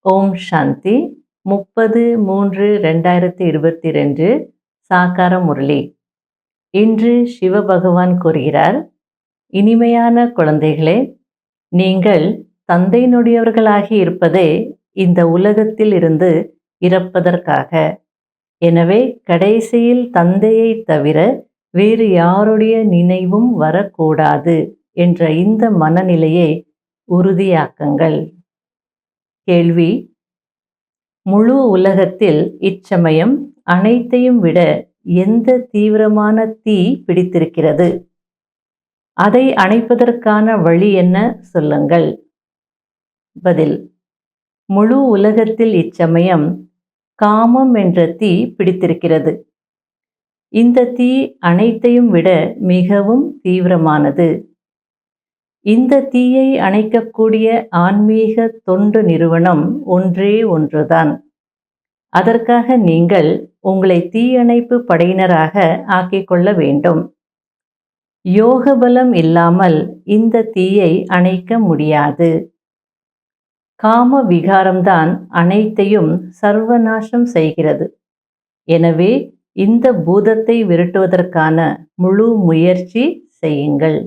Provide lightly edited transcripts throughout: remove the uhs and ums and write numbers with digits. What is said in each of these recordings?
ஓம் சாந்தி 30/3/2022 சாகார முரளி. இன்று சிவபகவான் கூறுகிறார், இனிமையான குழந்தைகளே, நீங்கள் தந்தையினுடையவர்களாகி இருப்பதே இந்த உலகத்தில் இருந்து இறப்பதற்காக. எனவே கடைசியில் தந்தையை தவிர வேறு யாருடைய நினைவும் வரக்கூடாது என்ற இந்த மனநிலையை உறுதியாக்குங்கள். கேள்வி: முழு உலகத்தில் இச்சமயம் அனைத்தையும் விட எந்த தீவிரமான தீ பிடித்திருக்கிறது? அதை அணைப்பதற்கான வழி என்ன சொல்லுங்கள். பதில்: முழு உலகத்தில் இச்சமயம் காமம் என்ற தீ பிடித்திருக்கிறது. இந்த தீ அனைத்தையும் விட மிகவும் தீவிரமானது. இந்த தீயை அணைக்கக்கூடிய ஆன்மீக தொண்டு நிறுவனம் ஒன்றே ஒன்றுதான். அதற்காக நீங்கள் உங்களை தீயணைப்பு படையினராக ஆக்கிக்கொள்ள வேண்டும். யோக பலம் இல்லாமல் இந்த தீயை அணைக்க முடியாது. காம விகாரம்தான் அனைத்தையும் சர்வநாசம் செய்கிறது. எனவே இந்த பூதத்தை விரட்டுவதற்கான முழு முயற்சி செய்யுங்கள்.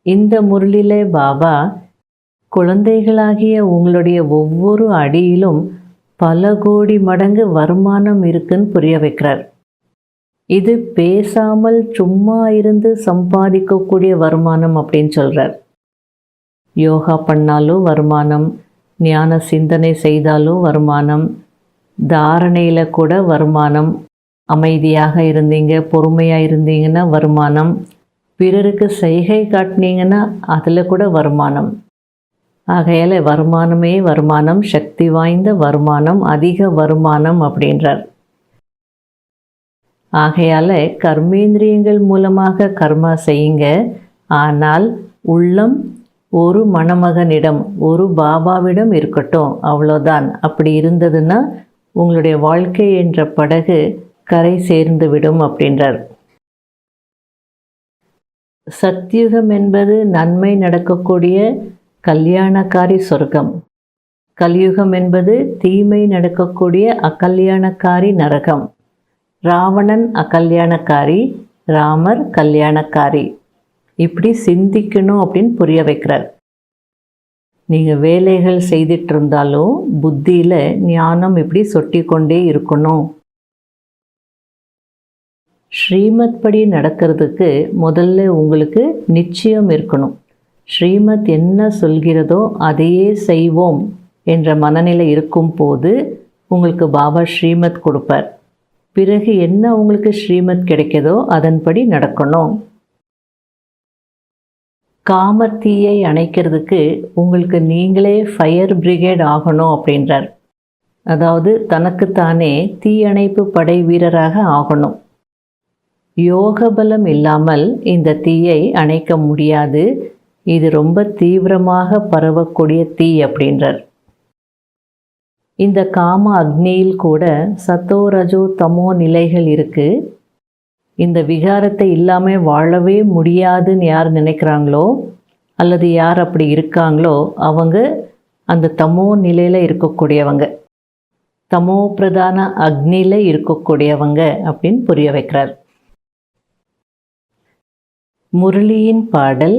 இந்த முரளிலே பாபா குழந்தைகளாகிய உங்களுடைய ஒவ்வொரு அடியிலும் பல கோடி மடங்கு வருமானம் இருக்குன்னு புரிய வைக்கிறார். இது பேசாமல் சும்மா இருந்து சம்பாதிக்கக்கூடிய வருமானம் அப்படின்னு சொல்கிறார். யோகா பண்ணாலும் வருமானம், ஞான சிந்தனை செய்தாலும் வருமானம், தாரணையில் கூட வருமானம், அமைதியாக இருந்தீங்க, பொறுமையாக இருந்தீங்கன்னா வருமானம், பிறருக்கு செய்கை காட்டினீங்கன்னா அதில் கூட வருமானம். ஆகையால் வருமானமே வருமானம், சக்தி வாய்ந்த வருமானம், அதிக வருமானம் அப்படின்றார். ஆகையால் கர்மேந்திரியங்கள் மூலமாக கர்மா செய்யுங்க. ஆனால் உள்ளம் ஒரு மணமகனிடம், ஒரு பாபாவிடம் இருக்கட்டும், அவ்வளோதான். அப்படி இருந்ததுன்னா உங்களுடைய வாழ்க்கை என்ற படகு கரை சேர்ந்து விடும் அப்படின்றார். சத்யுகம் என்பது நன்மை நடக்கக்கூடிய கல்யாணக்காரி சொர்க்கம். கலியுகம் என்பது தீமை நடக்கக்கூடிய அகல்யாணக்காரி நரகம். ராவணன் அகல்யாணக்காரி, ராமர் கல்யாணக்காரி. இப்படி சிந்திக்கணும் அப்படின்னு புரிய வைக்கிறார். நீங்கள் வேலைகள் செய்துட்டு இருந்தாலும் புத்தியில் ஞானம் இப்படி சொட்டி கொண்டே இருக்கணும். ஸ்ரீமத் படி நடக்கிறதுக்கு முதல்ல உங்களுக்கு நிச்சயம் இருக்கணும். ஸ்ரீமத் என்ன சொல்கிறதோ அதையே செய்வோம் என்ற மனநிலை இருக்கும் போது உங்களுக்கு பாபா ஸ்ரீமத் கொடுப்பார். பிறகு என்ன உங்களுக்கு ஸ்ரீமத் கிடைக்கிறதோ அதன்படி நடக்கணும். காமத்தீயை அணைக்கிறதுக்கு உங்களுக்கு நீங்களே ஃபயர் பிரிகேட் ஆகணும் அப்படின்றார். அதாவது தனக்குத்தானே தீயணைப்பு படை வீரராக ஆகணும். யோக பலம் இல்லாமல் இந்த தீயை அணைக்க முடியாது. இது ரொம்ப தீவிரமாக பரவக்கூடிய தீ அப்படின்றார். இந்த காம அக்னியில் கூட சத்தோ ரஜோ தமோ நிலைகள் இருக்குது. இந்த விகாரத்தை இல்லாமல் வாழவே முடியாதுன்னு யார் நினைக்கிறாங்களோ அல்லது யார் அப்படி இருக்காங்களோ அவங்க அந்த தமோ நிலையில் இருக்கக்கூடியவங்க, தமோ பிரதான அக்னியில் இருக்கக்கூடியவங்க அப்படின்னு புரிய வைக்கிறார். முரளியின் பாடல்: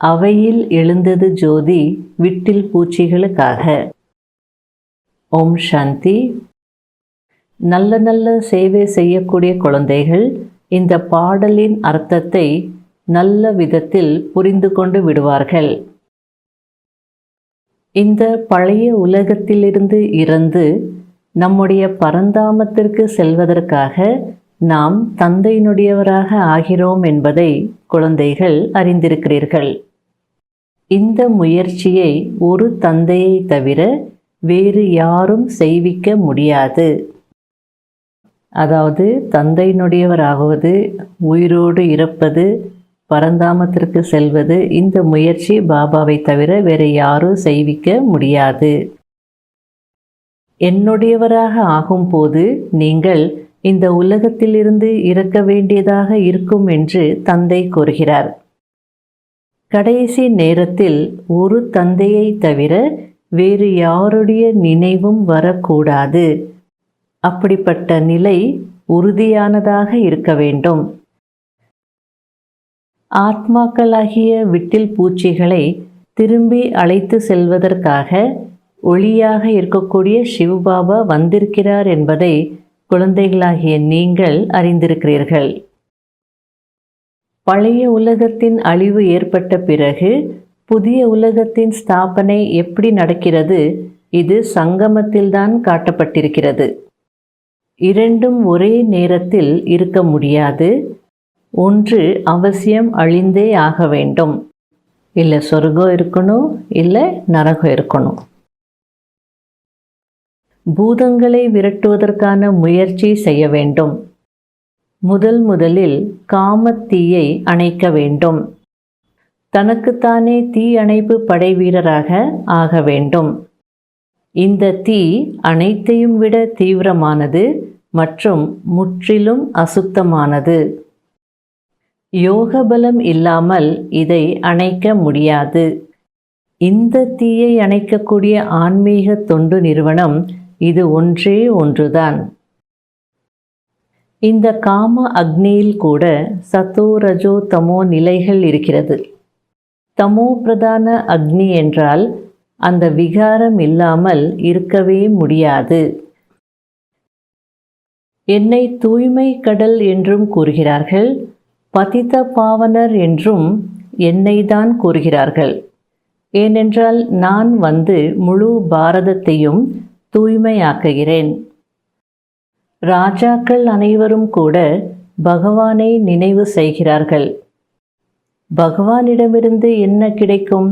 அவையில் எழுந்தது ஜோதி விட்டில் பூச்சிகளுக்காக. ஓம் சாந்தி. நல்ல நல்ல சேவை செய்யக்கூடிய குழந்தைகள் இந்த பாடலின் அர்த்தத்தை நல்ல விதத்தில் புரிந்து கொண்டு விடுவார்கள். இந்த பழைய உலகத்திலிருந்து இறந்து நம்முடைய பரந்தாமத்திற்கு செல்வதற்காக நாம் தந்தையினுடையவராக ஆகிறோம் என்பதை குழந்தைகள் அறிந்திருக்கிறீர்கள். இந்த முயற்சியை ஒரு தந்தையை தவிர வேறு யாரும் செய்விக்க முடியாது. அதாவது தந்தையினுடையவராகுவது, உயிரோடு இருப்பது, பரந்தாமத்திற்கு செல்வது, இந்த முயற்சி பாபாவை தவிர வேறு யாரும் செய்விக்க முடியாது. என்னுடையவராக ஆகும்போது நீங்கள் இந்த உலகத்திலிருந்து இறக்க வேண்டியதாக இருக்கும் என்று தந்தை கூறுகிறார். கடைசி நேரத்தில் ஒரு தந்தையை தவிர வேறு யாருடைய நினைவும் வரக்கூடாது. அப்படிப்பட்ட நிலை உறுதியானதாக இருக்க வேண்டும். ஆத்மாக்களாகிய விட்டில் பூச்சிகளை திரும்பி அழைத்து செல்வதற்காக ஒளியாக இருக்கக்கூடிய சிவபாபா வந்திருக்கிறார் என்பதை குழந்தைகளாகிய நீங்கள் அறிந்திருக்கிறீர்கள். பழைய உலகத்தின் அழிவு ஏற்பட்ட பிறகு புதிய உலகத்தின் ஸ்தாபனை எப்படி நடக்கிறது? இது சங்கமத்தில்தான் காட்டப்பட்டிருக்கிறது. இரண்டும் ஒரே நேரத்தில் இருக்க முடியாது. ஒன்று அவசியம் அழிந்தே ஆக வேண்டும். இல்லை சொர்க்கம் இருக்கணும், இல்லை நரகம் இருக்கணும். பூதங்களை விரட்டுவதற்கான முயற்சி செய்ய வேண்டும். முதலில் காமத்தீயை அணைக்க வேண்டும். தனக்குத்தானே தீ அணைப்பு படை வீரராக ஆக வேண்டும். இந்த தீ அனைத்தையும் விட தீவிரமானது மற்றும் முற்றிலும் அசுத்தமானது. யோக பலம் இல்லாமல் இதை அணைக்க முடியாது. இந்த தீயை அணைக்கக்கூடிய ஆன்மீக தொண்டு நிறுவனம் இது ஒன்றே ஒன்றுதான். இந்த காம அக்னியில் கூட சத்தோ ரஜோ தமோ நிலைகள் இருக்கிறது. தமோ பிரதான அக்னி என்றால் அந்த விகாரம் இல்லாமல் இருக்கவே முடியாது. என்னை தூய்மை கடல் என்றும் கூறுகிறார்கள், பதித பாவனர் என்றும் என்னை தான் கூறுகிறார்கள். ஏனென்றால் நான் வந்து முழு பாரதத்தையும் தூய்மையாக்குகிறேன். ராஜாக்கள் அனைவரும் கூட பகவானை நினைவு செய்கிறார்கள். பகவானிடமிருந்து என்ன கிடைக்கும்?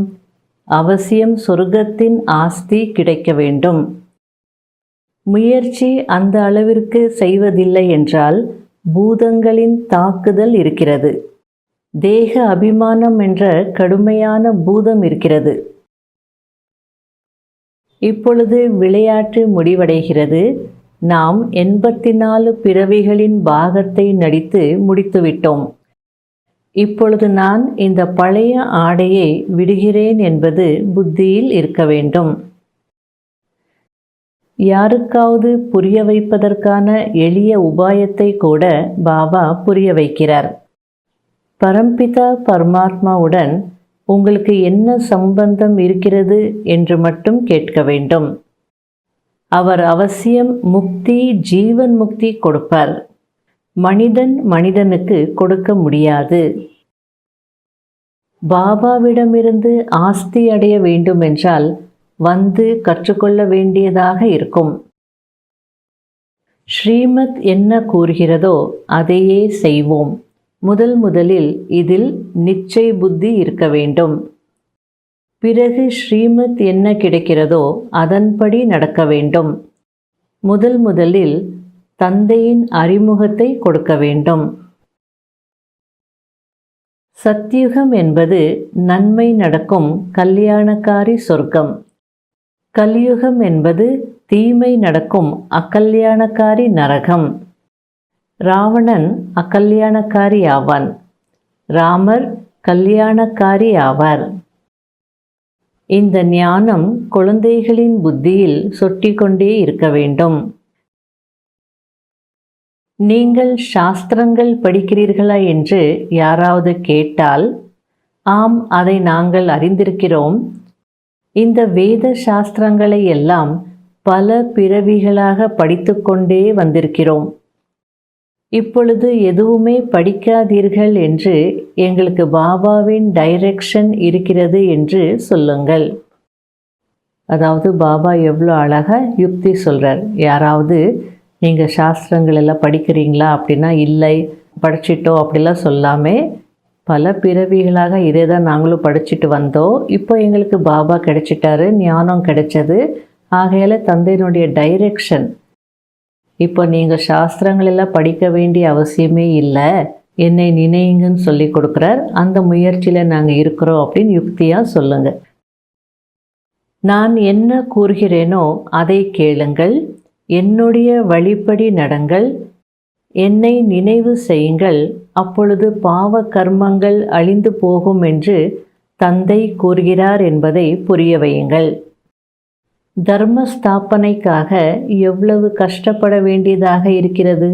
அவசியம் சொர்க்கத்தின் ஆஸ்தி கிடைக்க வேண்டும். முயற்சி அந்த அளவிற்கு செய்வதில்லை என்றால் பூதங்களின் தாக்குதல் இருக்கிறது. தேக அபிமானம் என்ற கடுமையான பூதம் இருக்கிறது. இப்பொழுது விளையாட்டு முடிவடைகிறது. நாம் 84 பிறவிகளின் பாகத்தை நடித்து முடித்துவிட்டோம். இப்பொழுது நான் இந்த பழைய ஆடையை விடுகிறேன் என்பது புத்தியில் இருக்க வேண்டும். யாருக்காவது புரிய வைப்பதற்கான எளிய உபாயத்தை கூட பாபா புரிய வைக்கிறார். பரம்பிதா பரமாத்மாவுடன் உங்களுக்கு என்ன சம்பந்தம் இருக்கிறது என்று மட்டும் கேட்க வேண்டும். அவர் அவசியம் முக்தி, ஜீவன் முக்தி கொடுப்பார். மனிதனுக்கு கொடுக்க முடியாது. பாபாவிடமிருந்து ஆஸ்தி அடைய வேண்டும் என்றால் வந்து கற்றுக்கொள்ள வேண்டியதாக இருக்கும். ஸ்ரீமத் என்ன கூறுகிறதோ அதையே செய்வோம். முதலில் இதில் நிச்சய புத்தி இருக்க வேண்டும். பிறகு ஸ்ரீமத் என்ன கிடைக்கிறதோ அதன்படி நடக்க வேண்டும். முதலில் தந்தையின் அறிமுகத்தை கொடுக்க வேண்டும். சத்யுகம் என்பது நன்மை நடக்கும் கல்யாணக்காரி சொர்க்கம். கலியுகம் என்பது தீமை நடக்கும் அக்கல்யாணக்காரி நரகம். ராவணன் அக்கல்யாணக்காரி ஆவான். ராமர் கல்யாணக்காரி ஆவார். இந்த ஞானம் குழந்தைகளின் புத்தியில் சொட்டிக்கொண்டே இருக்க வேண்டும். நீங்கள் சாஸ்திரங்கள் படிக்கிறீர்களா என்று யாராவது கேட்டால், ஆம், அதை நாங்கள் அறிந்திருக்கிறோம். இந்த வேத சாஸ்திரங்களை எல்லாம் பல பிறவிகளாக படித்துக்கொண்டே வந்திருக்கிறோம். இப்பொழுது எதுவுமே படிக்காதீர்கள் என்று எங்களுக்கு பாபாவின் டைரக்ஷன் இருக்கிறது என்று சொல்லுங்கள். அதாவது பாபா எவ்வளோ அழகாக யுக்தி சொல்கிறார். யாராவது நீங்கள் சாஸ்திரங்கள் எல்லாம் படிக்கிறீங்களா அப்படின்னா, இல்லை படிச்சிட்டோம் அப்படிலாம் சொல்லாமல், பல பிறவிகளாக இதே தான் நாங்களும் படிச்சுட்டு வந்தோம். இப்போ எங்களுக்கு பாபா கிடைச்சிட்டாரு, ஞானம் கிடைச்சது. ஆகையால் தந்தையினுடைய டைரக்ஷன் இப்போ நீங்கள் சாஸ்திரங்கள் எல்லாம் படிக்க வேண்டிய அவசியமே இல்லை, என்னை நினையுங்கன்னு சொல்லி கொடுக்குறார். அந்த முயற்சியில் நாங்கள் இருக்கிறோம் அப்படின்னு யுக்தியாக சொல்லுங்கள். நான் என்ன கூறுகிறேனோ அதை கேளுங்கள், என்னுடைய வழிப்படி நடங்கள், என்னை நினைவு செய்யுங்கள், அப்பொழுது பாவ கர்மங்கள் அழிந்து போகும் என்று தந்தை கூறுகிறார் என்பதை புரிய வையுங்கள். தர்ம ஸ்தாபனைக்காக எவ்வளவு கஷ்டப்பட வேண்டியதாக இருக்கிறது.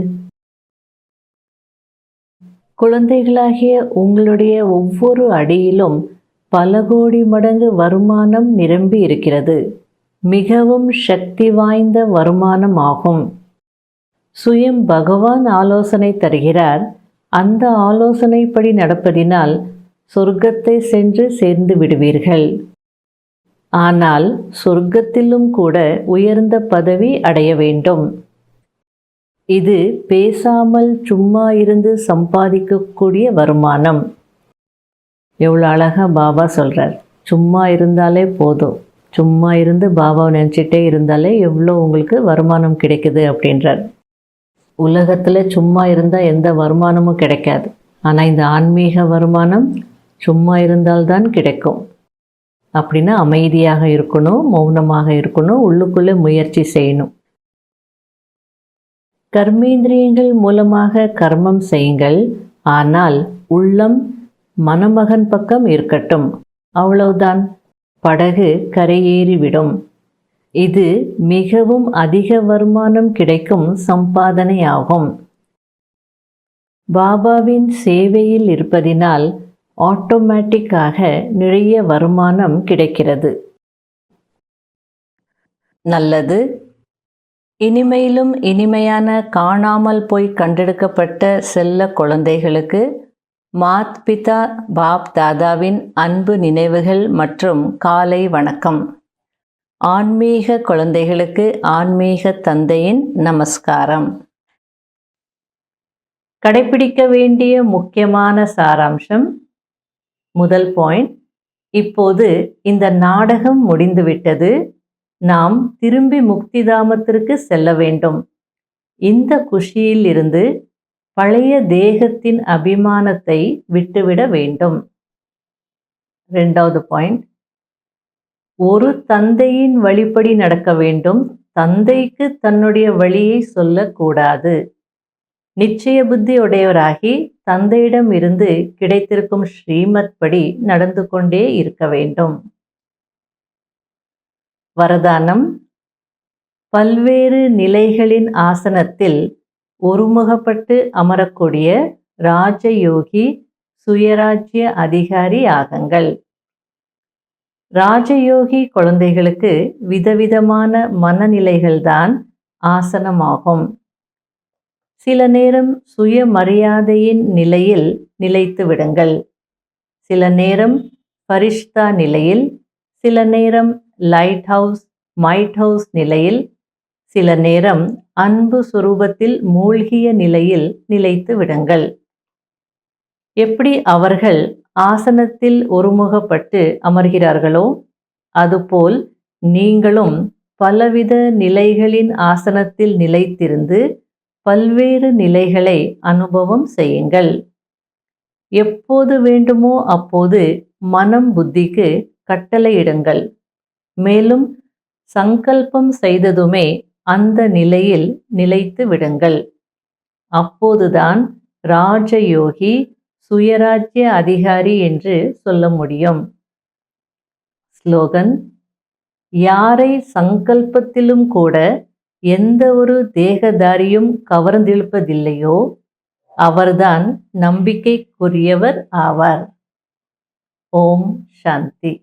குழந்தைகளாகிய உங்களுடைய ஒவ்வொரு அடியிலும் பல கோடி மடங்கு வருமானம் நிரம்பி இருக்கிறது. மிகவும் சக்தி வாய்ந்த வருமானம் ஆகும். சுயம் பகவான் ஆலோசனை தருகிறார். அந்த ஆலோசனைப்படி நடப்பதினால் சொர்க்கத்தை சென்று சேர்ந்து விடுவீர்கள். ஆனால் சொர்க்கத்திலும் கூட உயர்ந்த பதவி அடைய வேண்டும். இது பேசாமல் சும்மா இருந்து சம்பாதிக்கக்கூடிய வருமானம். எவ்வளோ அழகாக பாபா சொல்கிறார். சும்மா இருந்தாலே போதும், சும்மா இருந்து பாபாவை நினச்சிட்டே இருந்தாலே எவ்வளோ உங்களுக்கு வருமானம் கிடைக்குது அப்படின்றார். உலகத்தில் சும்மா இருந்தால் எந்த வருமானமும் கிடைக்காது. ஆனால் இந்த ஆன்மீக வருமானம் சும்மா இருந்தால்தான் கிடைக்கும். அப்படின்னா அமைதியாக இருக்கணும், மௌனமாக இருக்கணும், உள்ளுக்குள்ளே முயற்சி செய்யணும். கர்மேந்திரியங்கள் மூலமாக கர்மம் செய்யுங்கள், ஆனால் உள்ளம் மணமகன் பக்கம் இருக்கட்டும். அவ்வளவுதான், படகு கரையேறிவிடும். இது மிகவும் அதிக வருமானம் கிடைக்கும் சம்பாதனை ஆகும். பாபாவின் சேவையில் இருப்பதினால் ஆட்டோமேட்டிக்காக நிறைய வருமானம் கிடைக்கிறது. நல்லது. இனிமையிலும் இனிமையான காணாமல் போய் கண்டெடுக்கப்பட்ட செல்ல குழந்தைகளுக்கு மாத் பிதா பாப் தாதாவின் அன்பு நினைவுகள் மற்றும் காலை வணக்கம். ஆன்மீக குழந்தைகளுக்கு ஆன்மீக தந்தையின் நமஸ்காரம். கடைபிடிக்க வேண்டிய முக்கியமான சாராம்சம். முதல் பாயிண்ட், இப்போது இந்த நாடகம் முடிந்துவிட்டது. நாம் திரும்பி முக்திதாமத்திற்கு செல்ல வேண்டும். இந்த குஷியில் இருந்து பழைய தேகத்தின் அபிமானத்தை விட்டுவிட வேண்டும். இரண்டாவது பாயிண்ட், ஒரு தந்தையின் வழிப்படி நடக்க வேண்டும். தந்தைக்கு தன்னுடைய வழியை சொல்லக்கூடாது. நிச்சய புத்தி உடையவராகி தந்தையிடம் இருந்து கிடைத்திருக்கும் ஸ்ரீமத் படி நடந்து கொண்டே இருக்க வேண்டும். வரதானம். பல்வேறு நிலைகளின் ஆசனத்தில் ஒருமுகப்பட்டு அமரக்கூடிய ராஜயோகி சுயராஜ்ய அதிகாரி ஆகுங்கள். ராஜயோகி குழந்தைகளுக்கு விதவிதமான மனநிலைகள்தான் ஆசனமாகும். சில நேரம் சுயமரியாதையின் நிலையில் நிலைத்து விடுங்கள். சில நேரம் பரிஷ்தா நிலையில், சில நேரம் லைட் ஹவுஸ் மைட் ஹவுஸ் நிலையில், சில நேரம் அன்பு சுரூபத்தில் மூழ்கிய நிலையில் நிலைத்து விடுங்கள். எப்படி அவர்கள் ஆசனத்தில் ஒருமுகப்பட்டு அமர்கிறார்களோ அதுபோல் நீங்களும் பலவித நிலைகளின் ஆசனத்தில் நிலைத்திருந்து பல்வேறு நிலைகளை அனுபவம் செய்யுங்கள். எப்போது வேண்டுமோ அப்போது மனம் புத்திக்கு கட்டளையிடுங்கள். மேலும் சங்கல்பம் செய்ததுமே அந்த நிலையில் நிலைத்து விடுங்கள். அப்போதுதான் ராஜயோகி சுயராஜ்ய அதிகாரி என்று சொல்ல முடியும். ஸ்லோகன். யாரை சங்கல்பத்திலும் கூட எந்த ஒரு தேகதாரியும் கவர்ந்திழுப்பதில்லையோ அவர்தான் நம்பிக்கைக்குரியவர் ஆவார். ஓம் சாந்தி.